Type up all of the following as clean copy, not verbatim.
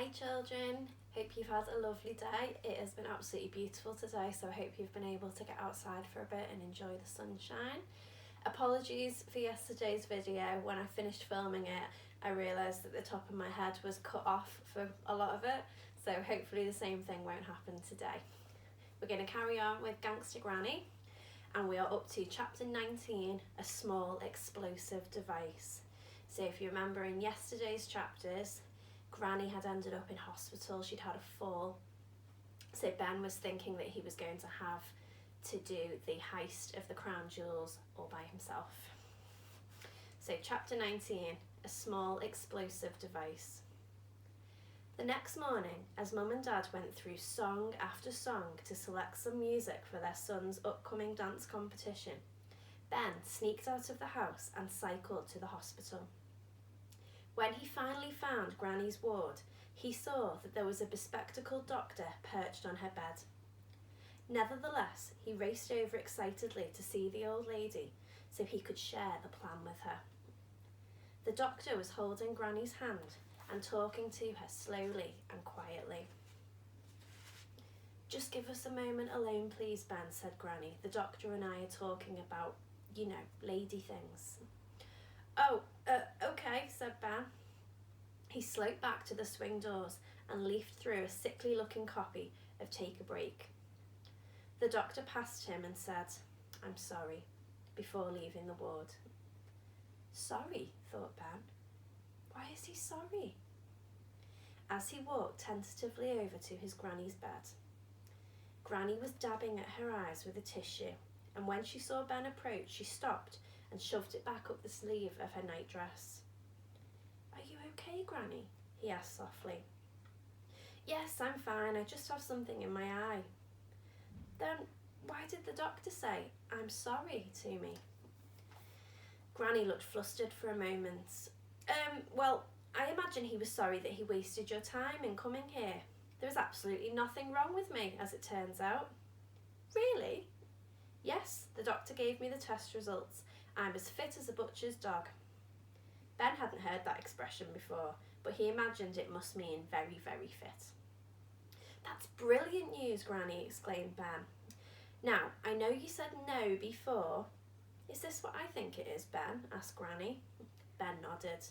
Hi children, hope you've had a lovely day. It has been absolutely beautiful today, so I hope you've been able to get outside for a bit and enjoy the sunshine. Apologies for yesterday's video. When I finished filming it, I realised that the top of my head was cut off for a lot of it, so hopefully the same thing won't happen today. We're going to carry on with Gangster Granny, and we are up to chapter 19, A Small Explosive Device. So if you remember in yesterday's chapters, Granny had ended up in hospital. She'd had a fall. So Ben was thinking that he was going to have to do the heist of the crown jewels all by himself. So chapter 19, A Small Explosive Device. The next morning, as Mum and Dad went through song after song to select some music for their son's upcoming dance competition, Ben sneaked out of the house and cycled to the hospital. When he finally found Granny's ward, he saw that there was a bespectacled doctor perched on her bed. Nevertheless, he raced over excitedly to see the old lady so he could share the plan with her. The doctor was holding Granny's hand and talking to her slowly and quietly. "Just give us a moment alone, please, Ben," said Granny. "The doctor and I are talking about, lady things." Okay, said Ben. He sloped back to the swing doors and leafed through a sickly-looking copy of Take a Break. The doctor passed him and said, "I'm sorry," before leaving the ward. Sorry, thought Ben. Why is he sorry? As he walked tentatively over to his Granny's bed, Granny was dabbing at her eyes with a tissue, and when she saw Ben approach, she stopped and shoved it back up the sleeve of her nightdress. "Are you okay, Granny?" he asked softly. "Yes, I'm fine. I just have something in my eye." "Then why did the doctor say, 'I'm sorry' to me?" Granny looked flustered for a moment. Well, I imagine he was sorry that he wasted your time in coming here. There was absolutely nothing wrong with me, as it turns out." "Really?" "Yes, the doctor gave me the test results. I'm as fit as a butcher's dog." Ben hadn't heard that expression before, but he imagined it must mean very, very fit. "That's brilliant news, Granny," exclaimed Ben. "Now, I know you said no before." "Is this what I think it is, Ben?" asked Granny. Ben nodded.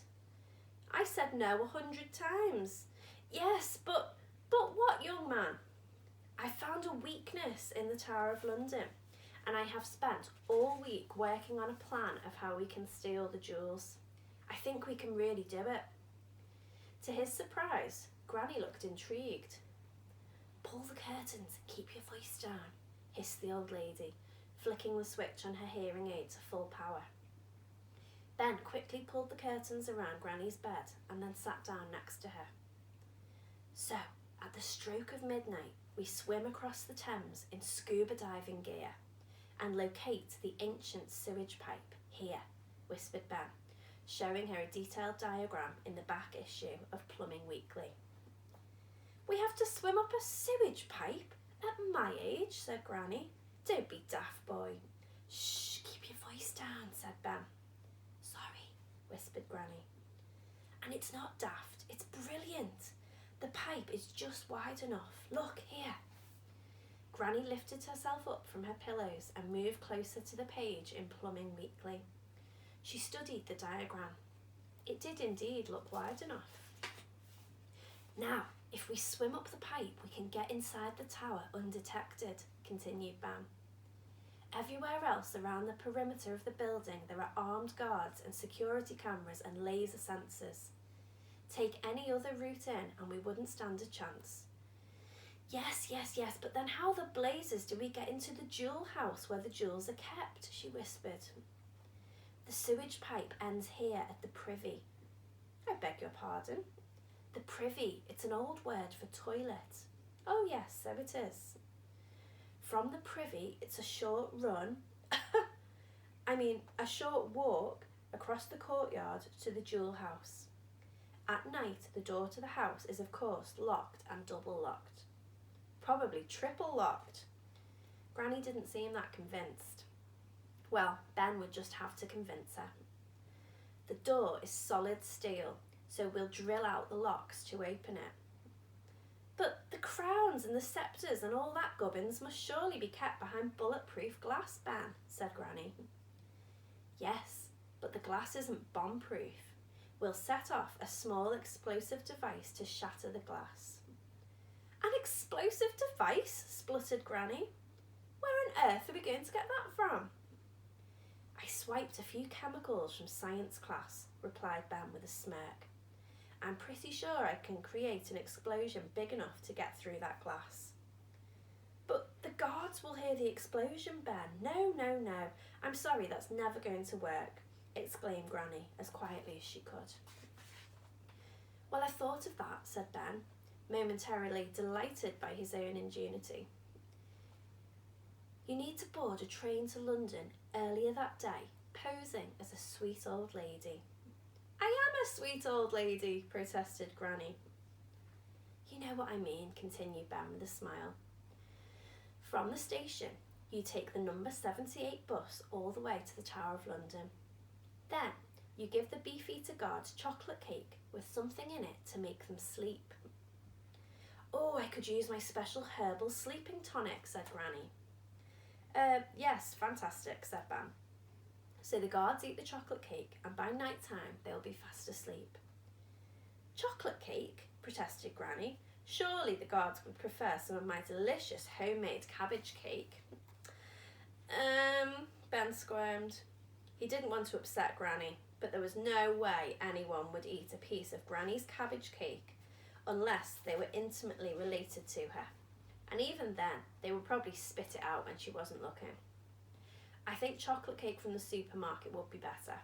"I said no 100 times. "Yes, but what, young man?" "I found a weakness in the Tower of London, and I have spent all week working on a plan of how we can steal the jewels. I think we can really do it." To his surprise, Granny looked intrigued. "Pull the curtains and keep your voice down," hissed the old lady, flicking the switch on her hearing aid to full power. Ben quickly pulled the curtains around Granny's bed and then sat down next to her. "So, at the stroke of midnight, we swim across the Thames in scuba diving gear and locate the ancient sewage pipe here," whispered Ben, showing her a detailed diagram in the back issue of Plumbing Weekly. "We have to swim up a sewage pipe? At my age?" said Granny. "Don't be daft, boy." "Shh, keep your voice down," said Ben. "Sorry," whispered Granny. "And it's not daft, it's brilliant. The pipe is just wide enough. Look, here." Granny lifted herself up from her pillows and moved closer to the page in Plumbing Weekly. She studied the diagram. It did indeed look wide enough. "Now, if we swim up the pipe, we can get inside the tower undetected," continued Ben. "Everywhere else around the perimeter of the building, there are armed guards and security cameras and laser sensors. Take any other route in and we wouldn't stand a chance." Yes, but then how the blazes do we get into the jewel house where the jewels are kept?" she whispered. "The sewage pipe ends here at the privy." "I beg your pardon?" "The privy, it's an old word for toilet." "Oh yes, so it is." "From the privy, it's a short run, a short walk across the courtyard to the jewel house. At night, the door to the house is of course locked and double locked. Probably triple locked." Granny didn't seem that convinced. Well, Ben would just have to convince her. "The door is solid steel, so we'll drill out the locks to open it." the crowns and the sceptres and all that gubbins must surely be kept behind bulletproof glass, Ben, said Granny. Yes, but the glass isn't bomb-proof. We'll set off a small explosive device to shatter the glass. An explosive device? Spluttered Granny. Where on earth are we going to get that from? I swiped a few chemicals from science class, replied Ben with a smirk. I'm pretty sure I can create an explosion big enough to get through that glass. But the guards will hear the explosion, Ben. No. I'm sorry, that's never going to work, exclaimed Granny as quietly as she could. Well, I thought of that, said Ben, momentarily delighted by his own ingenuity. You need to board a train to London earlier that day, posing as a sweet old lady. I am a sweet old lady, protested Granny. You know what I mean, continued Ben with a smile. From the station, you take the number 78 bus all the way to the Tower of London. Then, you give the Beefeater guards chocolate cake with something in it to make them sleep. Oh, I could use my special herbal sleeping tonic, said Granny. Yes, fantastic, said Ben. So the guards eat the chocolate cake, and by night time they'll be fast asleep. Chocolate cake? Protested Granny. Surely the guards would prefer some of my delicious homemade cabbage cake. Ben squirmed. He didn't want to upset Granny, but there was no way anyone would eat a piece of Granny's cabbage cake unless they were intimately related to her. And even then, they would probably spit it out when she wasn't looking. I think chocolate cake from the supermarket would be better.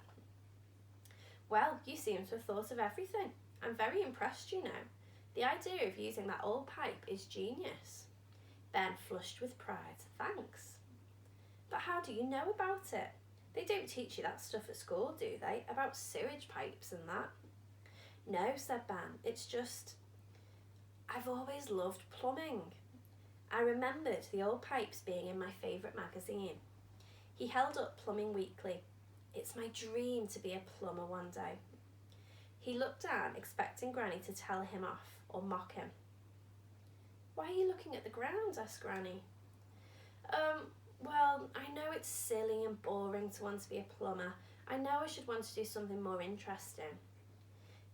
Well, you seem to have thought of everything. I'm very impressed, you know. The idea of using that old pipe is genius. Ben flushed with pride. Thanks. But how do you know about it? They don't teach you that stuff at school, do they? About sewage pipes and that? No, said Ben. It's just, I've always loved plumbing. I remembered the old pipes being in my favourite magazine. He held up Plumbing Weekly. It's my dream to be a plumber one day. He looked down, expecting Granny to tell him off or mock him. Why are you looking at the ground? Asked Granny. Well, I know it's silly and boring to want to be a plumber. I know I should want to do something more interesting.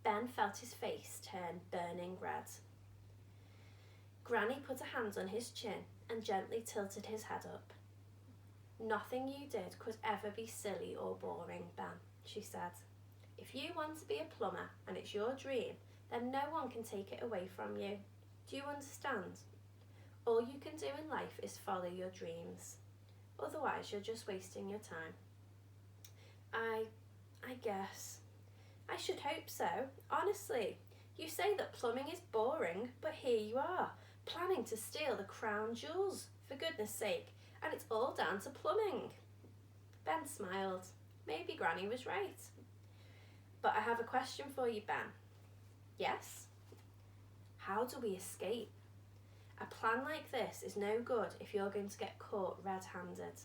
Ben felt his face turn burning red. Granny put a hand on his chin and gently tilted his head up. Nothing you did could ever be silly or boring, Ben, she said. If you want to be a plumber and it's your dream, then no one can take it away from you. Do you understand? All you can do in life is follow your dreams. Otherwise, you're just wasting your time. I guess. I should hope so. Honestly, you say that plumbing is boring, but here you are, planning to steal the crown jewels, for goodness sake, and it's all down to plumbing. Ben smiled. Maybe Granny was right. But I have a question for you, Ben. Yes? How do we escape? A plan like this is no good if you're going to get caught red-handed.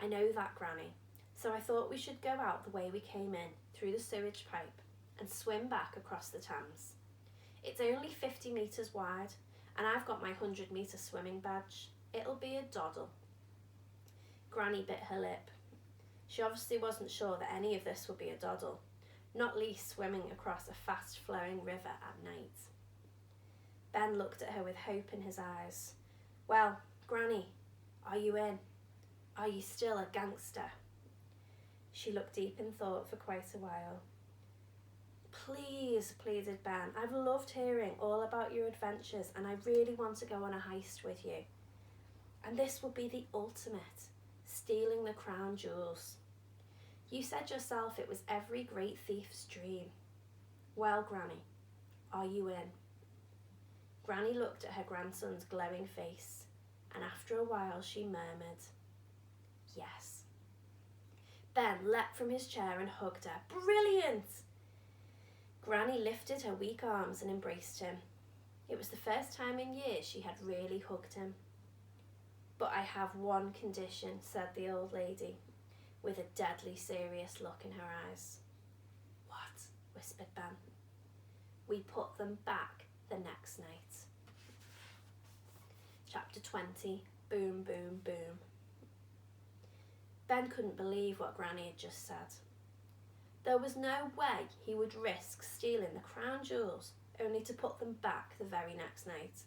I know that, Granny, so I thought we should go out the way we came in, through the sewage pipe, and swim back across the Thames. It's only 50 metres wide, and I've got my 100-metre swimming badge. It'll be a doddle. Granny bit her lip. She obviously wasn't sure that any of this would be a doddle, not least swimming across a fast-flowing river at night. Ben looked at her with hope in his eyes. Well, Granny, are you in? Are you still a gangster? She looked deep in thought for quite a while. Please, pleaded Ben. I've loved hearing all about your adventures and I really want to go on a heist with you. And this will be the ultimate, stealing the crown jewels. You said yourself it was every great thief's dream. Well, Granny, are you in? Granny looked at her grandson's glowing face, and after a while she murmured, yes. Ben leapt from his chair and hugged her. Brilliant! Granny lifted her weak arms and embraced him. It was the first time in years she had really hugged him. But I have one condition, said the old lady, with a deadly serious look in her eyes. What? Whispered Ben. We put them back the next night. Chapter 20. Boom, boom, boom. Ben couldn't believe what Granny had just said. There was no way he would risk stealing the crown jewels only to put them back the very next night.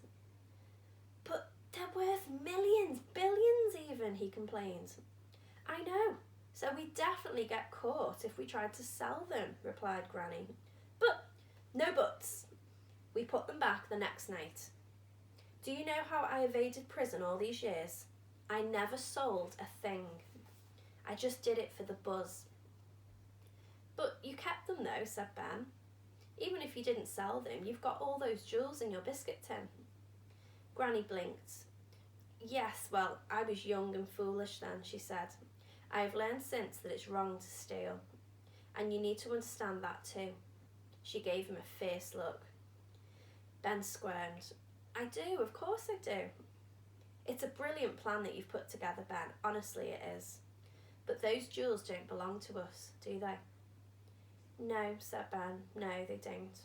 But they're worth millions, billions even, he complained. I know, so we'd definitely get caught if we tried to sell them, replied Granny. But no buts. We put them back the next night. Do you know how I evaded prison all these years? I never sold a thing. I just did it for the buzz. But you kept them though, said Ben. Even if you didn't sell them, you've got all those jewels in your biscuit tin. Granny blinked. Yes, well, I was young and foolish then, she said. I have learned since that it's wrong to steal. And you need to understand that too. She gave him a fierce look. Ben squirmed. I do, of course I do. It's a brilliant plan that you've put together, Ben. Honestly, it is. But those jewels don't belong to us, do they? No, said Ben. No, they don't.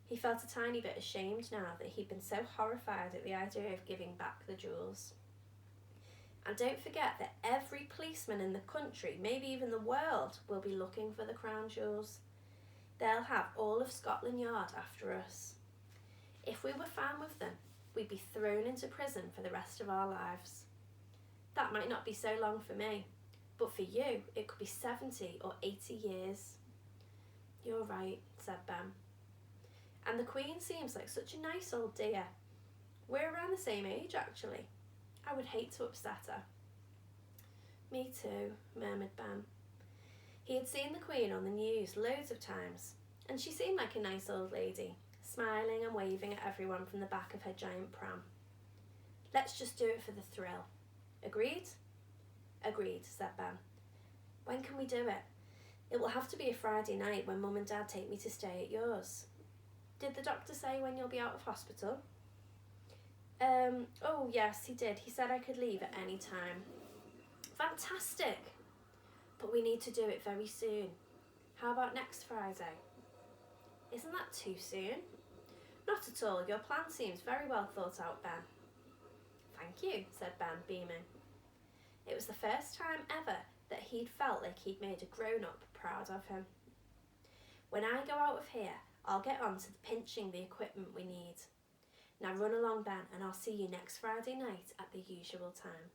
He felt a tiny bit ashamed now that he'd been so horrified at the idea of giving back the jewels. And don't forget that every policeman in the country, maybe even the world, will be looking for the crown jewels. They'll have all of Scotland Yard after us. If we were found with them, we'd be thrown into prison for the rest of our lives. That might not be so long for me, but for you, it could be 70 or 80 years. You're right, said Ben. And the Queen seems like such a nice old dear. We're around the same age, actually. I would hate to upset her. Me too, murmured Ben. He had seen the Queen on the news loads of times, and she seemed like a nice old lady, smiling and waving at everyone from the back of her giant pram. Let's just do it for the thrill. Agreed? Agreed, said Ben. When can we do it? It will have to be a Friday night when Mum and Dad take me to stay at yours. Did the doctor say when you'll be out of hospital? Oh yes, he did. He said I could leave at any time. Fantastic! But we need to do it very soon. How about next Friday? Isn't that too soon? Not at all. Your plan seems very well thought out, Ben. Thank you, said Ben, beaming. It was the first time ever that he'd felt like he'd made a grown-up proud of him. When I go out of here, I'll get on to pinching the equipment we need. Now run along, Ben, and I'll see you next Friday night at the usual time.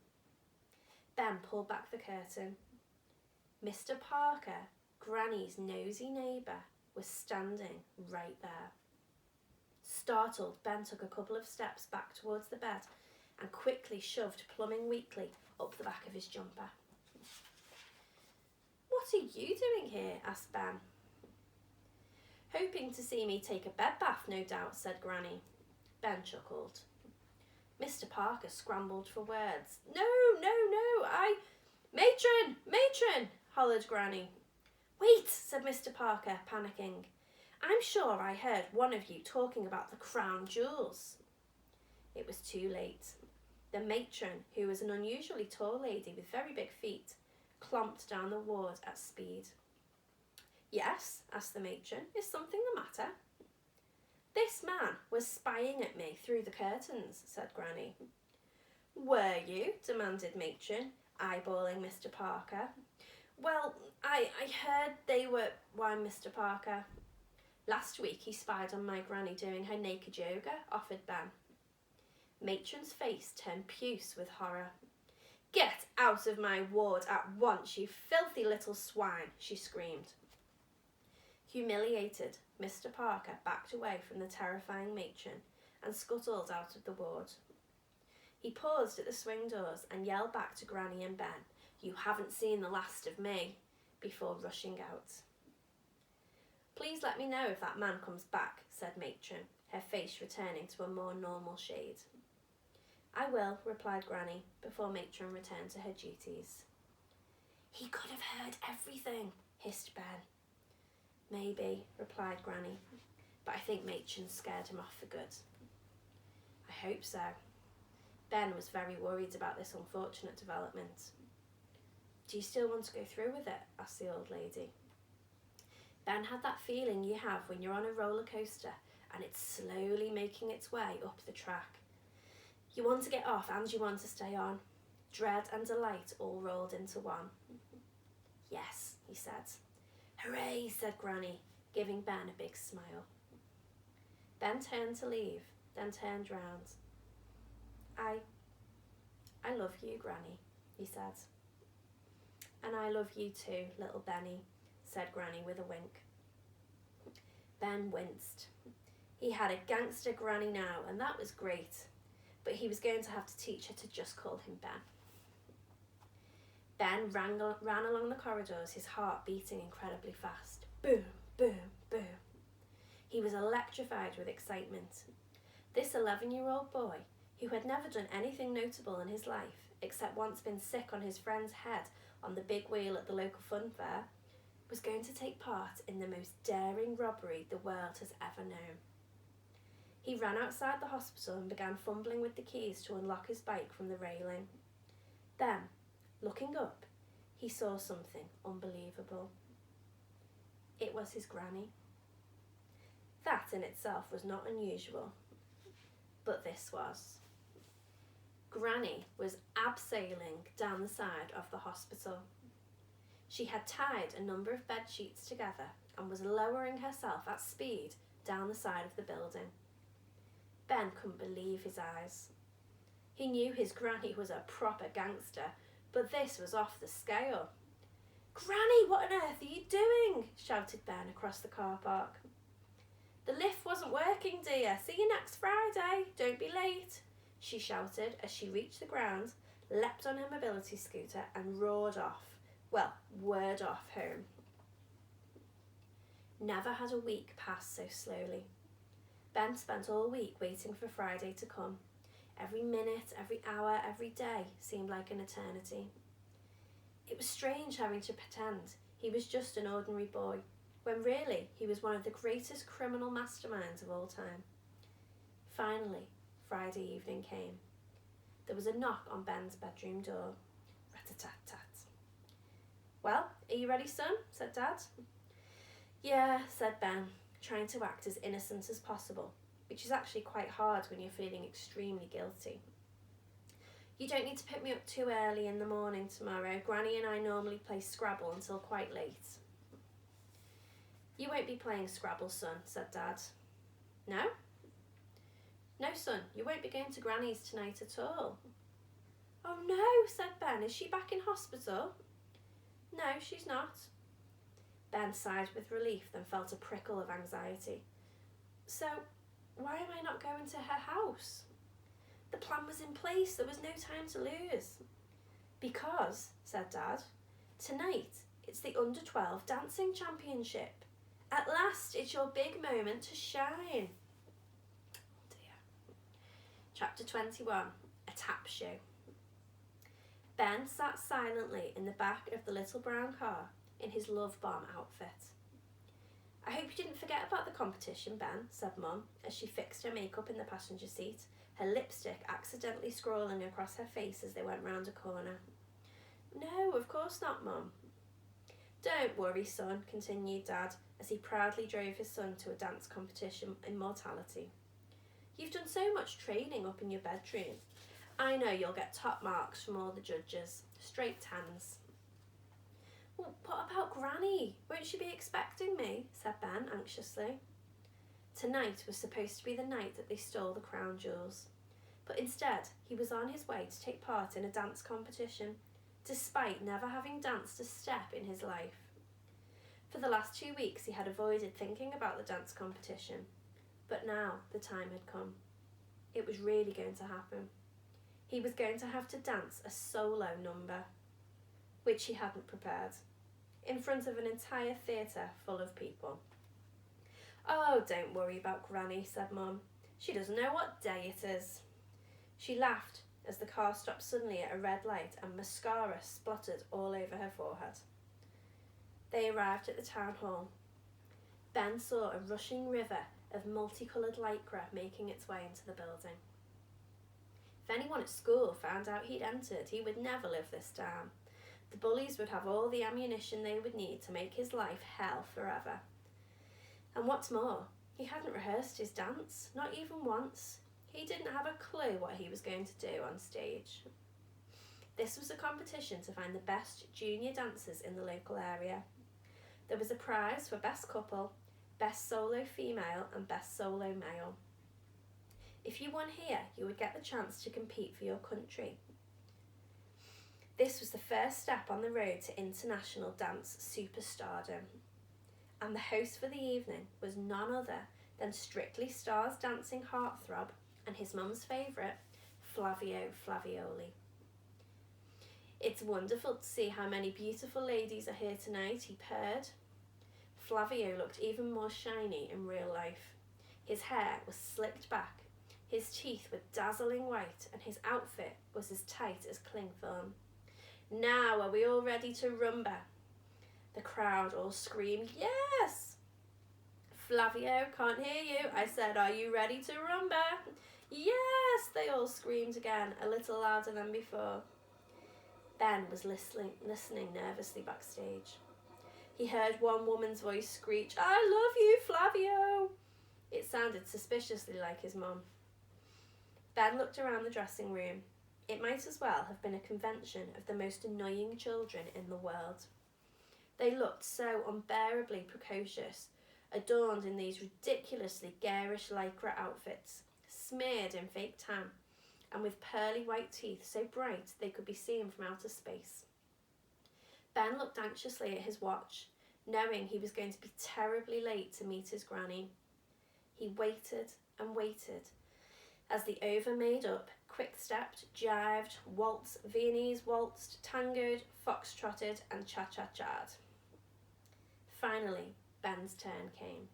Ben pulled back the curtain. Mr. Parker, Granny's nosy neighbour, was standing right there. Startled, Ben took a couple of steps back towards the bed and quickly shoved Plumbing Weekly up the back of his jumper. What are you doing here? Asked Ben. Hoping to see me take a bed bath, no doubt, said Granny. Ben chuckled. Mr. Parker scrambled for words. No, Matron, hollered Granny. Wait, said Mr. Parker, panicking. I'm sure I heard one of you talking about the crown jewels. It was too late. The matron, who was an unusually tall lady with very big feet, clomped down the ward at speed. Yes, asked the matron, is something the matter? This man was spying at me through the curtains, said Granny. Were you? Demanded matron, eyeballing Mr. Parker. Well, I heard they were... Why, Mr. Parker? Last week he spied on my granny doing her naked yoga, offered Ben. Matron's face turned puce with horror. Get out of my ward at once, you filthy little swine, she screamed. Humiliated, Mr. Parker backed away from the terrifying matron and scuttled out of the ward. He paused at the swing doors and yelled back to Granny and Ben, You haven't seen the last of me, before rushing out. Please let me know if that man comes back, said matron, her face returning to a more normal shade. I will, replied Granny, before matron returned to her duties. He could have heard everything, hissed Ben. Maybe, replied Granny, but I think matron scared him off for good. I hope so. Ben was very worried about this unfortunate development. Do you still want to go through with it? Asked the old lady. Ben had that feeling you have when you're on a roller coaster and it's slowly making its way up the track. You want to get off and you want to stay on. Dread and delight all rolled into one. Yes, he said. Hooray, said Granny, giving Ben a big smile. Ben turned to leave, then turned round. I love you, Granny, he said. And I love you too, little Benny, said Granny with a wink. Ben winced. He had a gangster granny now, and that was great, but he was going to have to teach her to just call him Ben. Ben ran along the corridors, his heart beating incredibly fast. Boom, boom, boom. He was electrified with excitement. This 11-year-old boy, who had never done anything notable in his life, except once been sick on his friend's head on the big wheel at the local fun fair, was going to take part in the most daring robbery the world has ever known. He ran outside the hospital and began fumbling with the keys to unlock his bike from the railing. Then, looking up, he saw something unbelievable. It was his granny. That in itself was not unusual, but this was. Granny was abseiling down the side of the hospital. She had tied a number of bed sheets together and was lowering herself at speed down the side of the building. Ben couldn't believe his eyes. He knew his granny was a proper gangster, but this was off the scale. Granny, what on earth are you doing? Shouted Ben across the car park. The lift wasn't working, dear. See you next Friday. Don't be late, she shouted as she reached the ground, leapt on her mobility scooter and roared off. Well, whirred off home. Never had a week pass so slowly. Ben spent all week waiting for Friday to come. Every minute, every hour, every day seemed like an eternity. It was strange having to pretend he was just an ordinary boy, when really he was one of the greatest criminal masterminds of all time. Finally, Friday evening came. There was a knock on Ben's bedroom door. Rat-a-tat-tat. Well, are you ready, son? Said Dad. Yeah, said Ben, trying to act as innocent as possible, which is actually quite hard when you're feeling extremely guilty. You don't need to pick me up too early in the morning tomorrow. Granny and I normally play Scrabble until quite late. You won't be playing Scrabble, son, said Dad. No? No, son, you won't be going to Granny's tonight at all. Oh no, said Ben. Is she back in hospital? No, she's not. Ben sighed with relief, then felt a prickle of anxiety. So, why am I not going to her house? The plan was in place. There was no time to lose. Because, said Dad, tonight it's the Under-12 dancing championship. At last, it's your big moment to shine. Oh dear. Chapter 21, A Tap Show. Ben sat silently in the back of the little brown car in his love bomb outfit. I hope you didn't forget about the competition, Ben, said Mum, as she fixed her makeup in the passenger seat, her lipstick accidentally scrawling across her face as they went round a corner. No, of course not, Mum. Don't worry, son, continued Dad, as he proudly drove his son to a dance competition in Mortality. You've done so much training up in your bedroom. I know you'll get top marks from all the judges. Straight tens. Well, what about Granny? Won't she be expecting me? Said Ben anxiously. Tonight was supposed to be the night that they stole the crown jewels. But instead, he was on his way to take part in a dance competition, despite never having danced a step in his life. For the last 2 weeks, he had avoided thinking about the dance competition. But now the time had come. It was really going to happen. He was going to have to dance a solo number, which he hadn't prepared, in front of an entire theatre full of people. Oh, don't worry about Granny, said Mum. She doesn't know what day it is. She laughed as the car stopped suddenly at a red light and mascara spluttered all over her forehead. They arrived at the town hall. Ben saw a rushing river of multicoloured lycra making its way into the building. If anyone at school found out he'd entered, he would never live this down. The bullies would have all the ammunition they would need to make his life hell forever. And what's more, he hadn't rehearsed his dance, not even once. He didn't have a clue what he was going to do on stage. This was a competition to find the best junior dancers in the local area. There was a prize for best couple, best solo female and best solo male. If you won here, you would get the chance to compete for your country. This was the first step on the road to international dance superstardom. And the host for the evening was none other than Strictly Stars dancing heartthrob and his mum's favourite, Flavio Flavioli. It's wonderful to see how many beautiful ladies are here tonight, he purred. Flavio looked even more shiny in real life. His hair was slicked back, his teeth were dazzling white, and his outfit was as tight as cling film. Now, are we all ready to rumba? The crowd all screamed, yes! Flavio, can't hear you. I said, are you ready to rumba? Yes, they all screamed again, a little louder than before. Ben was listening nervously backstage. He heard one woman's voice screech, I love you, Flavio! It sounded suspiciously like his mum. Ben looked around the dressing room. It might as well have been a convention of the most annoying children in the world. They looked so unbearably precocious, adorned in these ridiculously garish lycra outfits, smeared in fake tan, and with pearly white teeth so bright they could be seen from outer space. Ben looked anxiously at his watch, knowing he was going to be terribly late to meet his granny. He waited and waited as the over-made-up, quick-stepped, jived, waltzed, Viennese waltzed, tangoed, foxtrotted and cha-cha-cha'd. Finally, Ben's turn came.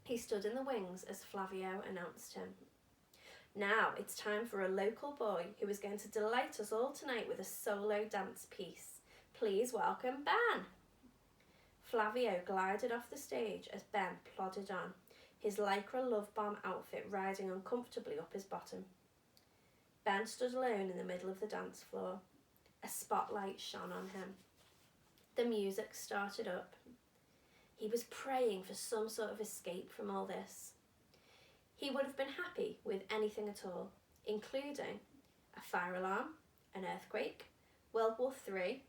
He stood in the wings as Flavio announced him. Now it's time for a local boy who is going to delight us all tonight with a solo dance piece. Please welcome Ben. Flavio glided off the stage as Ben plodded on, his lycra love bomb outfit riding uncomfortably up his bottom. Ben stood alone in the middle of the dance floor. A spotlight shone on him. The music started up. He was praying for some sort of escape from all this. He would have been happy with anything at all, including a fire alarm, an earthquake, World War III,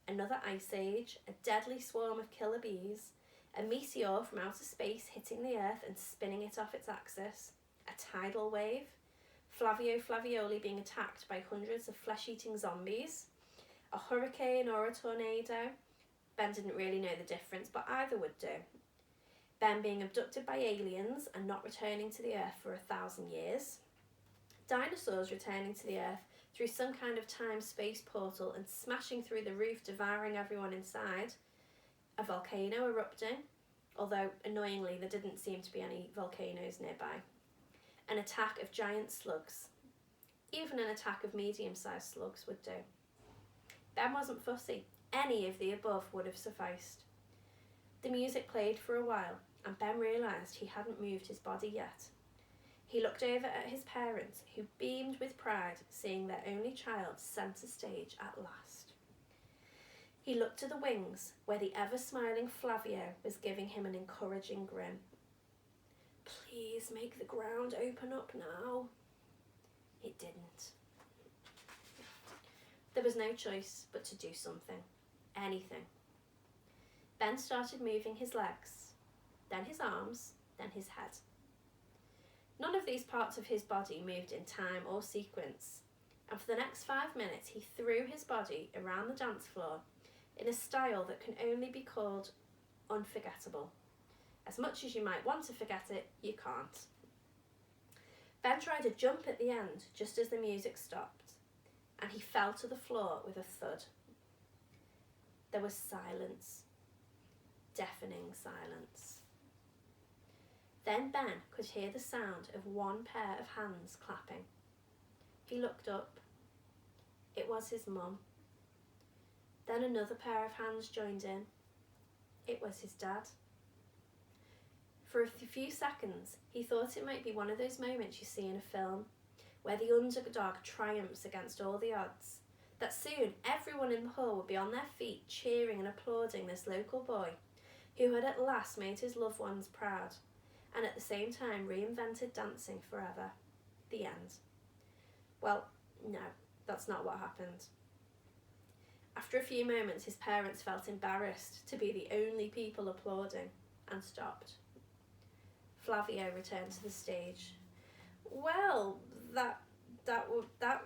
another ice age, a deadly swarm of killer bees, a meteor from outer space hitting the earth and spinning it off its axis, a tidal wave, Flavio Flavioli being attacked by hundreds of flesh-eating zombies, a hurricane or a tornado. Ben didn't really know the difference, but either would do. Ben being abducted by aliens and not returning to the earth for 1,000 years. Dinosaurs returning to the earth through some kind of time-space portal and smashing through the roof, devouring everyone inside. A volcano erupting, although annoyingly there didn't seem to be any volcanoes nearby. An attack of giant slugs. Even an attack of medium-sized slugs would do. Ben wasn't fussy. Any of the above would have sufficed. The music played for a while, and Ben realised he hadn't moved his body yet. He looked over at his parents, who beamed with pride, seeing their only child centre stage at last. He looked to the wings, where the ever-smiling Flavio was giving him an encouraging grin. Please make the ground open up now. It didn't. There was no choice but to do something. Anything. Ben started moving his legs, then his arms, then his head. None of these parts of his body moved in time or sequence, and for the next 5 minutes he threw his body around the dance floor in a style that can only be called unforgettable. As much as you might want to forget it, you can't. Ben tried a jump at the end just as the music stopped, and he fell to the floor with a thud. There was silence. Deafening silence. Then Ben could hear the sound of one pair of hands clapping. He looked up. It was his mum. Then another pair of hands joined in. It was his dad. For a few seconds, he thought it might be one of those moments you see in a film, where the underdog triumphs against all the odds, that soon everyone in the hall would be on their feet cheering and applauding this local boy who had at last made his loved ones proud and at the same time reinvented dancing forever. The end. Well, no, that's not what happened. After a few moments, his parents felt embarrassed to be the only people applauding and stopped. Flavio returned to the stage. Well, that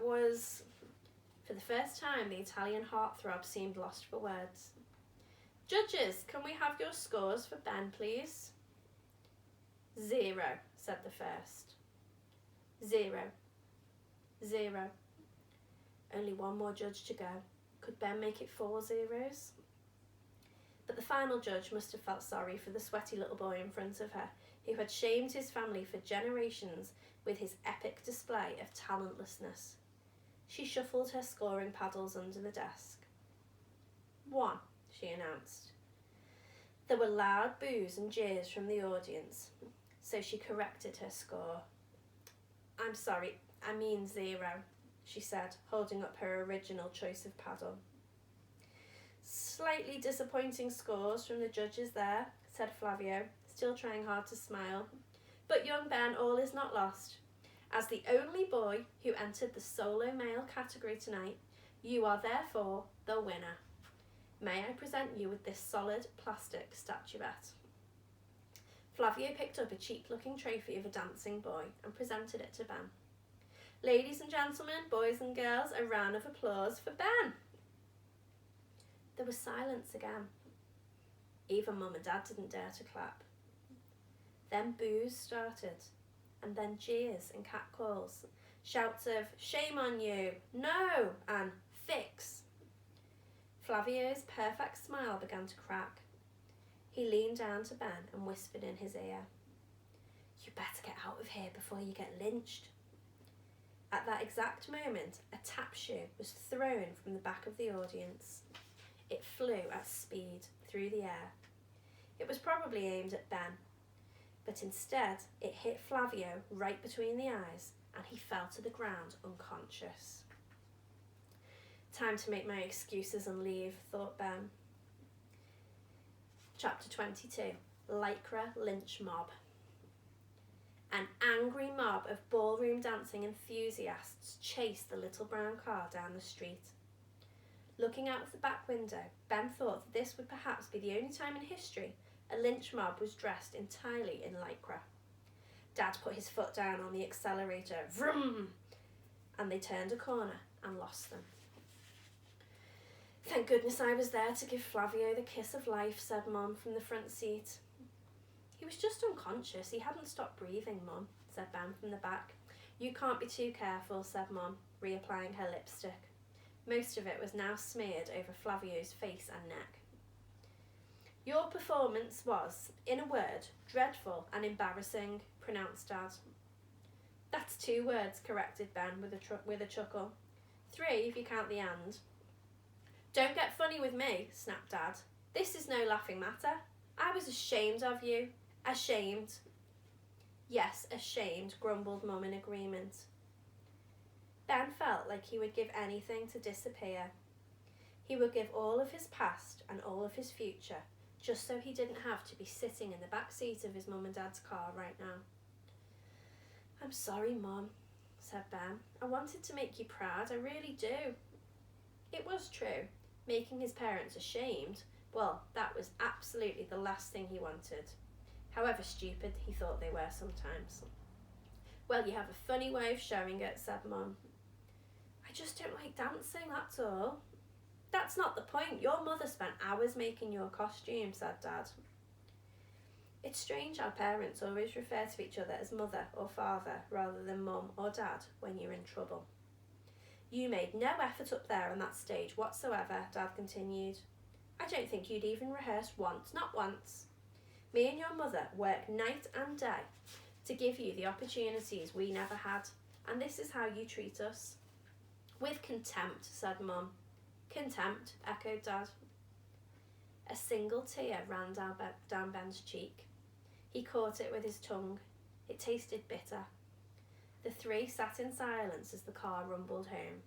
was... For the first time, the Italian heartthrob seemed lost for words. Judges, can we have your scores for Ben, please? 0, said the first. 0. 0. Only one more judge to go. Could Ben make it 4 zeros? But the final judge must have felt sorry for the sweaty little boy in front of her, who had shamed his family for generations with his epic display of talentlessness. She shuffled her scoring paddles under the desk. 1, she announced. There were loud boos and jeers from the audience, so she corrected her score. I'm sorry, I mean 0, she said, holding up her original choice of paddle. Slightly disappointing scores from the judges there, said Flavio, still trying hard to smile. But young Ben, all is not lost. As the only boy who entered the solo male category tonight, you are therefore the winner. May I present you with this solid plastic statuette? Flavio picked up a cheap-looking trophy of a dancing boy and presented it to Ben. Ladies and gentlemen, boys and girls, a round of applause for Ben. There was silence again. Even Mum and Dad didn't dare to clap. Then boos started, and then jeers and catcalls, shouts of shame on you, no, and fix. Flavio's perfect smile began to crack. He leaned down to Ben and whispered in his ear, you better get out of here before you get lynched. At that exact moment, a tap shoe was thrown from the back of the audience. It flew at speed through the air. It was probably aimed at Ben, but instead it hit Flavio right between the eyes and he fell to the ground unconscious. Time to make my excuses and leave, thought Ben. Chapter 22, Lycra Lynch Mob. An angry mob of ballroom dancing enthusiasts chased the little brown car down the street. Looking out of the back window, Ben thought that this would perhaps be the only time in history a lynch mob was dressed entirely in lycra. Dad put his foot down on the accelerator, vroom, and they turned a corner and lost them. Thank goodness I was there to give Flavio the kiss of life, said Mum from the front seat. He was just unconscious, he hadn't stopped breathing, Mum, said Ben from the back. You can't be too careful, said Mum, reapplying her lipstick. Most of it was now smeared over Flavio's face and neck. Your performance was, in a word, dreadful and embarrassing, pronounced Dad. That's 2 words, corrected Ben with a chuckle. 3 if you count the and. Don't get funny with me, snapped Dad. This is no laughing matter. I was ashamed of you. Ashamed. Yes, ashamed, grumbled Mum in agreement. Ben felt like he would give anything to disappear. He would give all of his past and all of his future, just so he didn't have to be sitting in the back seat of his Mum and Dad's car right now. I'm sorry, Mum, said Ben. I wanted to make you proud, I really do. It was true. Making his parents ashamed, well, that was absolutely the last thing he wanted. However stupid he thought they were sometimes. Well, you have a funny way of showing it, said Mum. I just don't like dancing, that's all. That's not the point. Your mother spent hours making your costume, said Dad. It's strange how parents always refer to each other as mother or father rather than Mum or Dad when you're in trouble. You made no effort up there on that stage whatsoever, Dad continued. I don't think you'd even rehearsed once, not once. Me and your mother worked night and day to give you the opportunities we never had, and this is how you treat us. With contempt, said Mum. Contempt, echoed Dad. A single tear ran down Ben's cheek. He caught it with his tongue. It tasted bitter. The 3 sat in silence as the car rumbled home.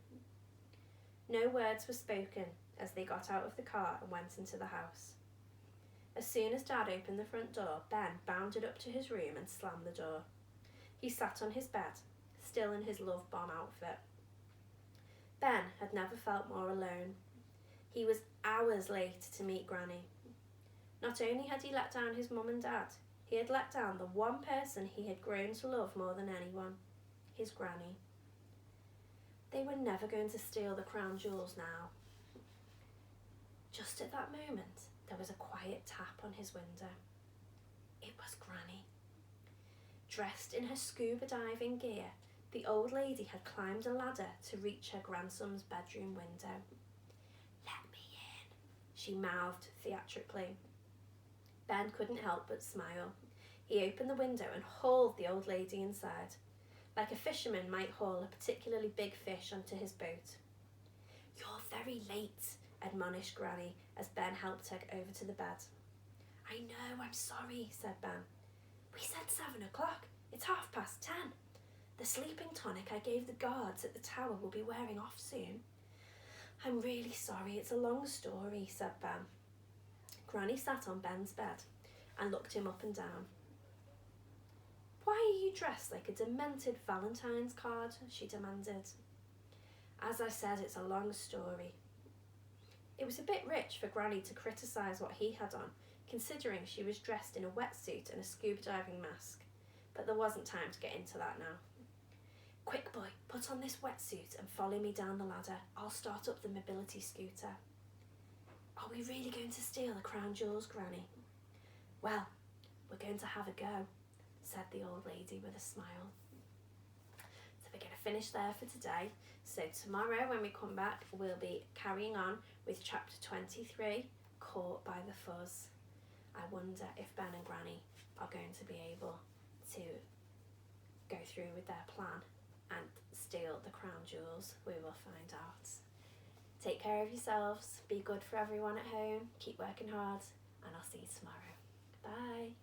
No words were spoken as they got out of the car and went into the house. As soon as Dad opened the front door, Ben bounded up to his room and slammed the door. He sat on his bed, still in his love bomb outfit. Ben had never felt more alone. He was hours late to meet Granny. Not only had he let down his mum and dad, he had let down the one person he had grown to love more than anyone, his Granny. They were never going to steal the crown jewels now. Just at that moment, there was a quiet tap on his window. It was Granny. Dressed in her scuba diving gear, the old lady had climbed a ladder to reach her grandson's bedroom window. "Let me in," she mouthed theatrically. Ben couldn't help but smile. He opened the window and hauled the old lady inside, like a fisherman might haul a particularly big fish onto his boat. "You're very late," admonished Granny as Ben helped her over to the bed. "I know, I'm sorry," said Ben. "We said 7 o'clock. It's 10:30. The sleeping tonic I gave the guards at the tower will be wearing off soon." "I'm really sorry, it's a long story," said Ben. Granny sat on Ben's bed and looked him up and down. "Why are you dressed like a demented Valentine's card?" she demanded. "As I said, it's a long story." It was a bit rich for Granny to criticise what he had on, considering she was dressed in a wetsuit and a scuba diving mask, but there wasn't time to get into that now. "Quick, boy, put on this wetsuit and follow me down the ladder. I'll start up the mobility scooter." "Are we really going to steal the crown jewels, Granny?" "Well, we're going to have a go," said the old lady with a smile. So we're going to finish there for today. So tomorrow when we come back, we'll be carrying on with chapter 23, Caught by the Fuzz. I wonder if Ben and Granny are going to be able to go through with their plan and steal the crown jewels. We will find out. Take care of yourselves, be good for everyone at home, keep working hard, and I'll see you tomorrow. Bye.